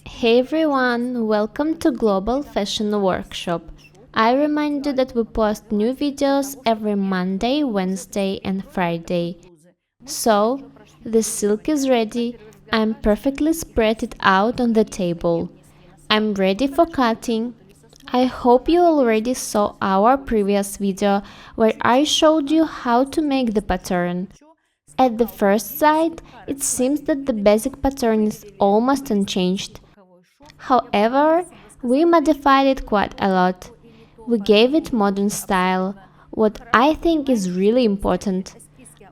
Hey everyone, welcome to Global Fashion Workshop. I remind you that we post new videos every Monday, Wednesday and Friday. So, the silk is ready. I'm perfectly spread it out on the table. I'm ready for cutting. I hope you already saw our previous video where I showed you how to make the pattern. At the first sight, it seems that the basic pattern is almost unchanged. However, we modified it quite a lot. We gave it modern style, what I think is really important.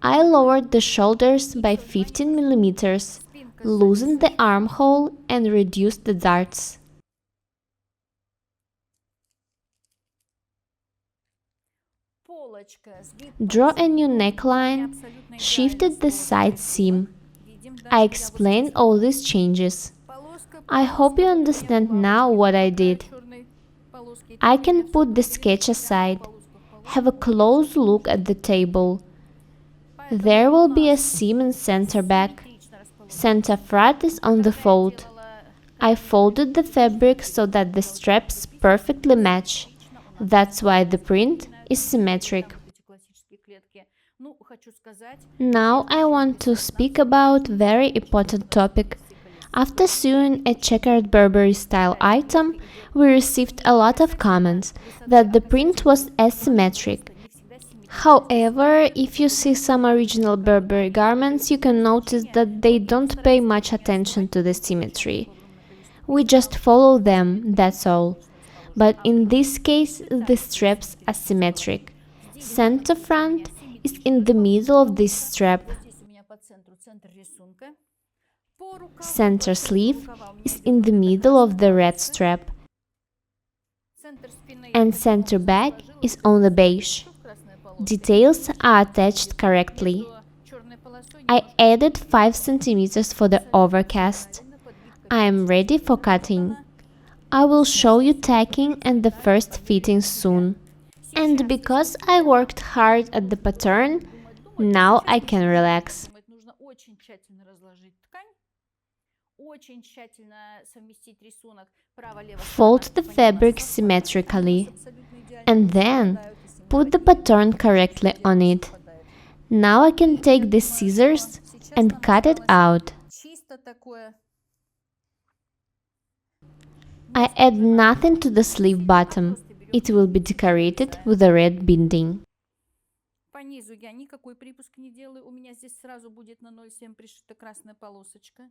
I lowered the shoulders by 15 millimeters, loosened the armhole and reduced the darts. Draw a new neckline, shifted the side seam. I explained all these changes. I hope you understand now what I did. I can put the sketch aside. Have a close look at the table. There will be a seam in center back. Center front is on the fold. I folded the fabric so that the straps perfectly match. That's why the print is symmetric. Now I want to speak about very important topic. After sewing a checkered Burberry style item, we received a lot of comments that the print was asymmetric. However, if you see some original Burberry garments, you can notice that they don't pay much attention to the symmetry. We just follow them, that's all. But in this case, the straps are symmetric. Center front is in the middle of this strap. Center sleeve is in the middle of the red strap. And center back is on the beige. Details are attached correctly. I added 5 cm for the overcast. I am ready for cutting. I will show you tacking and the first fitting soon. And because I worked hard at the pattern, now I can relax. Fold the fabric symmetrically and then put the pattern correctly on it. Now I can take the scissors and cut it out. I add nothing to the sleeve bottom. It will be decorated with a red binding. По низу я никакой припуск не делаю. У меня здесь сразу будет на 0,7 пришита красная полосочка.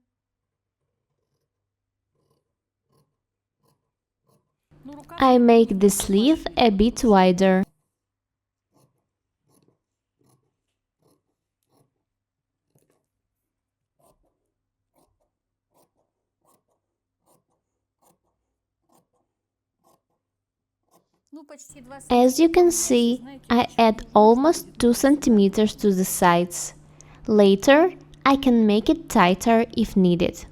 I make the sleeve a bit wider. As you can see, I add almost 2 cm to the sides. Later, I can make it tighter if needed.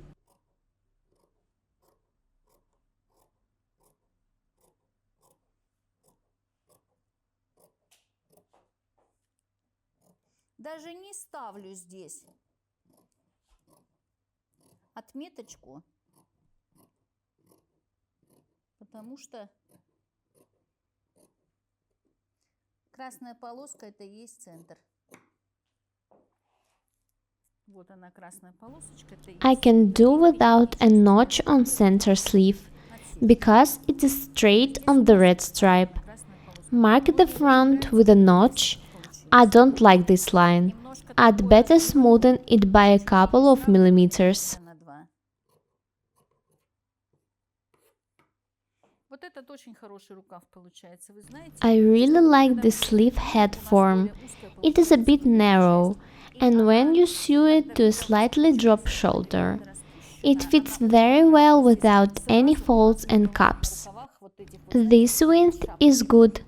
Даже не ставлю здесь отметочку, потому что красная полоска это и есть центр. Вот она красная полосочка. I can do without a notch on center sleeve, because it is straight on the red stripe. Mark the front with a notch. I don't like this line. I'd better smoothen it by a couple of millimeters. I really like the sleeve head form. It is a bit narrow, and when you sew it to a slightly dropped shoulder, it fits very well without any folds and cups. This width is good.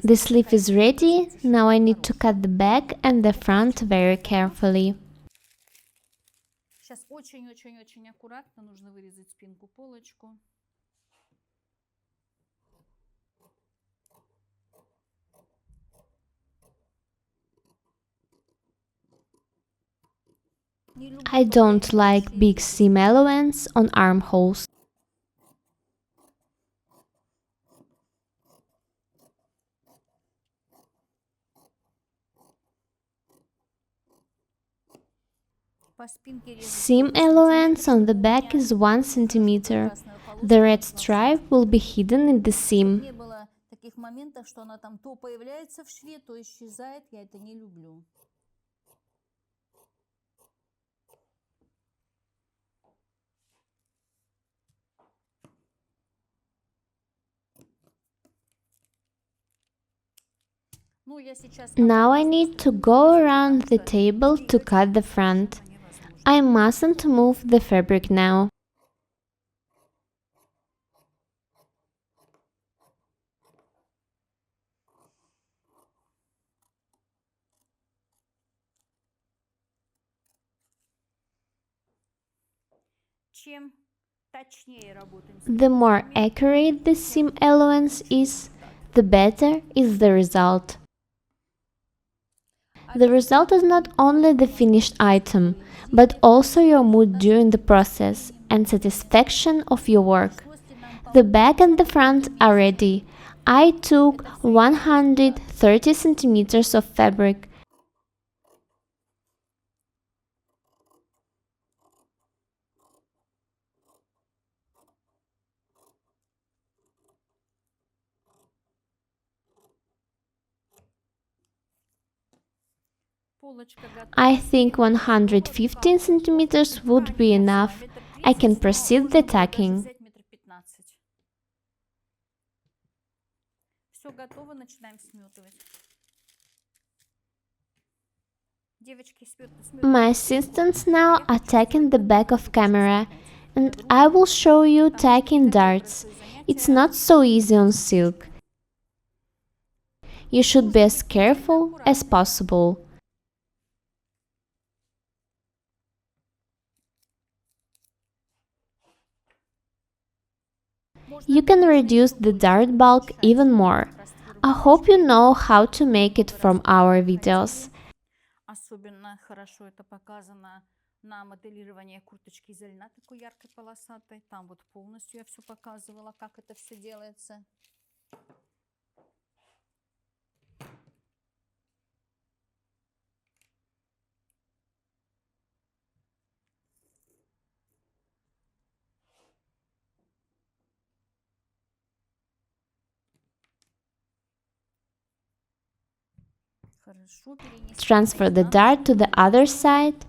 The sleeve is ready, now I need to cut the back and the front very carefully. Сейчас очень-очень-очень аккуратно нужно вырезать спинку полочку. Не люблю, I когда don't like небольшие big петли. seam allowance on armholes. По спинке режу Seam целый сантиметр, allowance on the чтобы у back меня is 1 хорошо эта centimeter. красная The полоска red пошла в шов. stripe will be hidden in the Чтобы seam. не было таких моментов, что она там то появляется в шве, то исчезает. Я это не люблю. Ну, я сейчас Now I обратно need to просто go вырежу, around потому the что table to двигать cut the совершенно front. невозможно. I mustn't move the fabric now. Чем точнее работаем с The more петельками, accurate the seam тем allowance лучше is, результат. the better is the result. The result is not Обязательно only the можно finished item, любые but изделия also your mood доставить during the с process впечатлением and нового. satisfaction of your work. Пришлось ли нам The back and the полотенце front вместе? are ready. I took Это все еще результат. 130 centimeters of fabric. Полочка I готова, think спинка готова, 115 рукав готов. centimeters would be Крайний я взяла enough. метр I can тридцать, но proceed the можно было даже tacking. взять метр 15. Все готово, начинаем сметывать. Девочки My сметывают всего, assistants а now я are хочу tagging сделать the такую back of штучку camera, снять and под I will рукавом, show you потому что не tagging такое darts. простое It's занятие. not so easy on silk. You should be Нужно as быть предельно careful as аккуратными. possible. Можно You can можно reduce еще the больше dart bulk уменьшать even more. раствор I hope you выпечки. know how to make it Много from раз our проходили. videos. Особенно хорошо это показано на моделировании курточки из льна такой яркой полосатой. Там вот полностью я все показывала, как это все делается. Хорошо, перенести на Transfer the изнаночную dart to the other кромочку. side.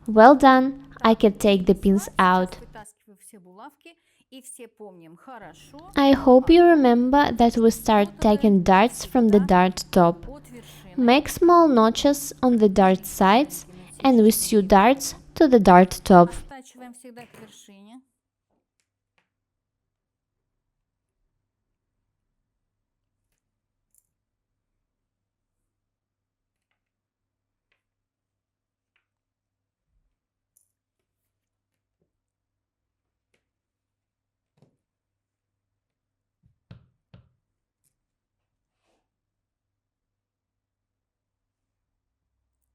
Well done. I can take the pins out. Сейчас вытаскиваю все булавки и все помним хорошо. I hope you remember that we start taking darts from the dart top. От вершины. Make small notches on the dart sides and we sew darts to the dart top. Оттачиваем всегда к вершине.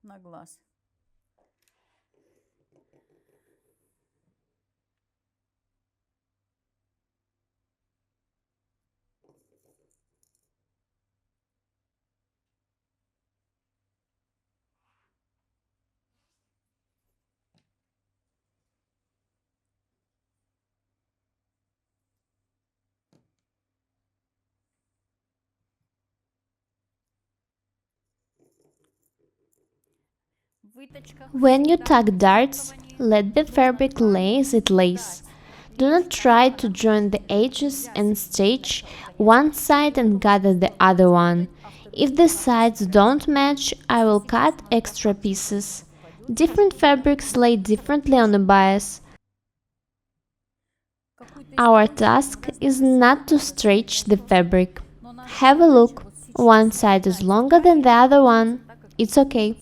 На глаз. When you tuck darts, let the fabric lay as it lays. Do not try to join the edges and stitch one side and gather the other one. If the sides don't match, I will cut extra pieces. Different fabrics lay differently on the bias. Our task is not to stretch the fabric. Have a look. One side is longer than the other one. It's okay.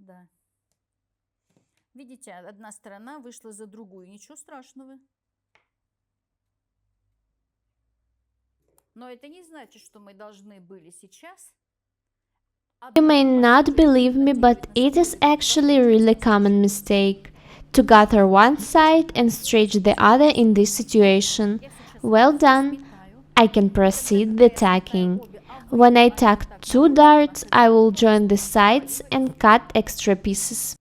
Да. Видите, одна сторона вышла за другую, ничего страшного. Но это не значит, что мы должны были сейчас. You may not believe me, but it is actually a really common mistake to gather one side and stretch the other in this situation. Well done. I can proceed the tacking. When I tack two darts, I will join the sides and cut extra pieces.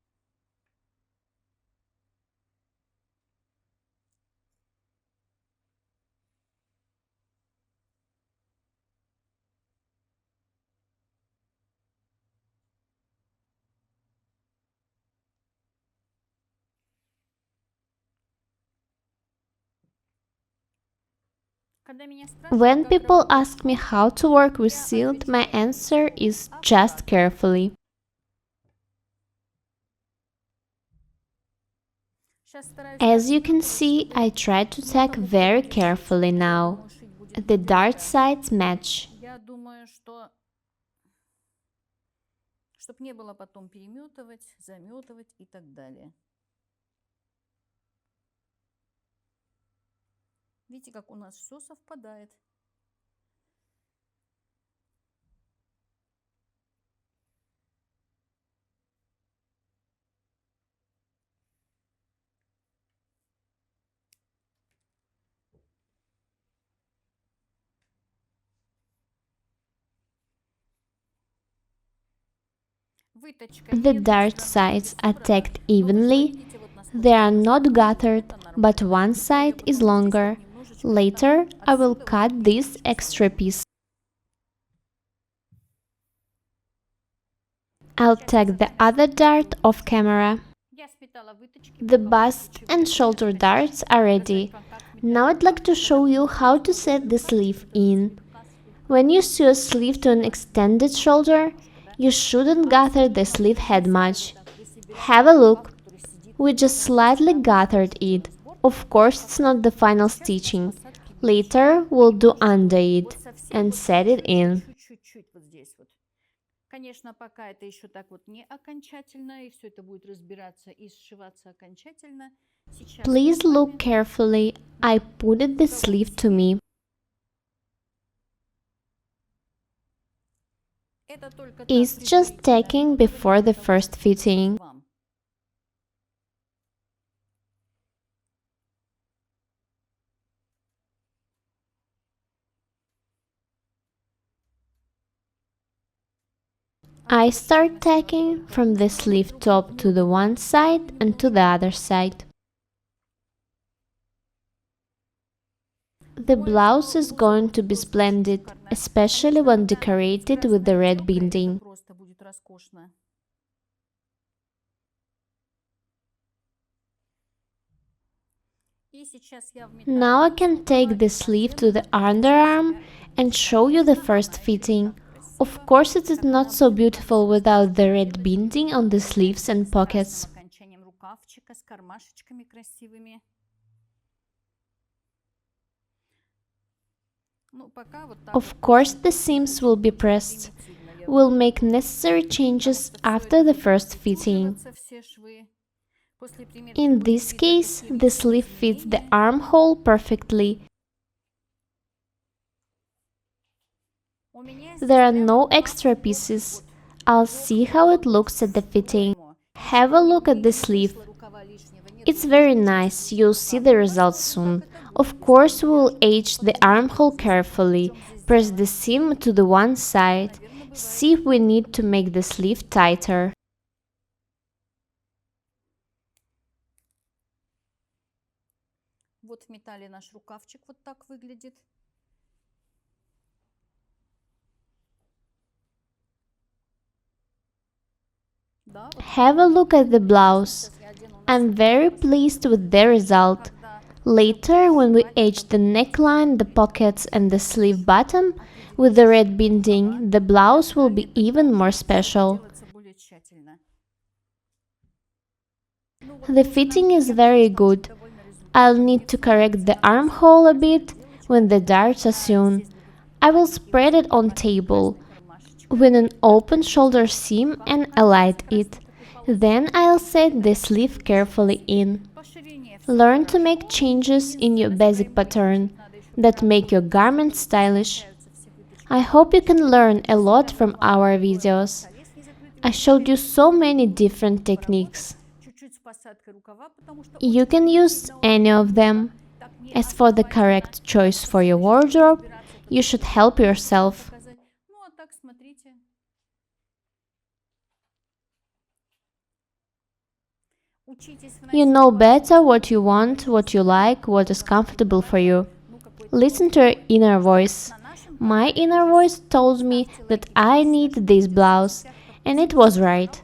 When people ask me how to work with silk, my answer is just carefully. As you can see, I try to tack very carefully now. The dart sides match. Я думаю, что чтобы не было потом переметывать, заметывать и так далее. Видите, как у нас все совпадает. The dart sides are tacked evenly. They are not gathered, but one side is longer. Later, I will cut this extra piece. I'll tack the other dart off camera. The bust and shoulder darts are ready. Now I'd like to show you how to set the sleeve in. When you sew a sleeve to an extended shoulder, you shouldn't gather the sleeve head much. Have a look. We just slightly gathered it. Of course, it's not the final stitching. Later, we'll do under it and set it in. Конечно, пока это еще так вот не окончательно, и все это будет разбираться и сшиваться окончательно. Please look carefully. I put the sleeve to me. It's just tacking before the first fitting. I start tacking from the sleeve top to the one side and to the other side. The blouse is going to be splendid, especially when decorated with the red binding. Now I can take the sleeve to the underarm and show you the first fitting. Of course, it is not so beautiful without the red binding on the sleeves and pockets. Of course, the seams will be pressed. We'll make necessary changes after the first fitting. In this case, the sleeve fits the armhole perfectly. There are no extra pieces. I'll see how it looks at the fitting. Have a look at the sleeve. It's very nice, you'll see the results soon. Of course, we'll edge the armhole carefully. Press the seam to the one side. See if we need to make the sleeve tighter. Вот в металле наш рукавчик вот так выглядит. Да, вот Have a look at the blouse. сейчас я одену на I'm себя very блузу. pleased with the result. Когда Later, when we edge the neckline, the pockets and the sleeve bottom with the red binding, the blouse will be even more special. делается более тщательно. The fitting is very good. I'll need to correct the armhole a bit when the darts are sewn. I will spread it on table with an open shoulder seam and align it. Then I'll set the sleeve carefully in. По ширине всё Learn to хорошо. make changes in your basic pattern that make your garment stylish. I hope you can learn a lot from our videos. I showed you so many different techniques. Чуть-чуть с посадкой рукава, потому что You can use any of them. так не As for the correct choice for your wardrobe, you should help yourself. показать. Ну а так смотрите. Учитесь You know better what you want, what you like, what is comfortable for you. Listen to your inner voice. My inner voice told me that I need this blouse, and it was right.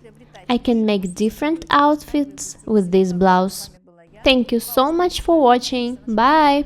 I can make different outfits with this blouse. Thank you so much for watching. Bye!